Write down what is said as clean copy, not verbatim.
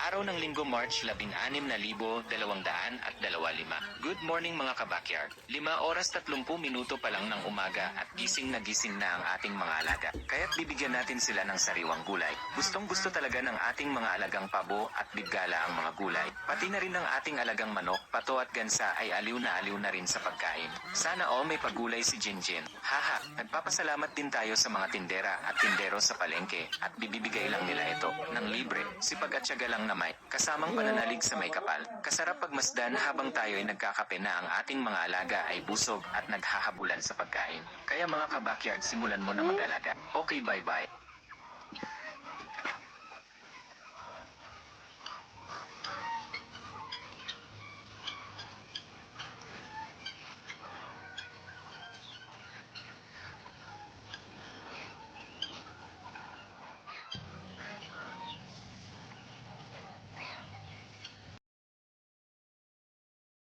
Araw ng Linggo, March 16, 2025. Good morning mga kabakyard. 5:30 pa lang ng umaga at gising na ang ating mga alaga. Kaya't bibigyan natin sila ng sariwang gulay. Gustong gusto talaga ng ating mga alagang pabo at bigala ang mga gulay. Pati na rin ng ating alagang manok, pato at gansa ay aliw na rin sa pagkain. Sana may pagulay si Jinjin. Haha, nagpapasalamat din tayo sa mga tindera at tindero sa palengke at bibibigay lang nila ito ng libre. Sipag at tiyaga lang na may kasamang pananalig sa may kapal. Kasarap pagmasdan habang tayo ay nagkakape na ang ating mga alaga ay busog at naghahabulan sa pagkain. Kaya mga kabakyard, simulan mo na mag-alaga. Okay, bye-bye.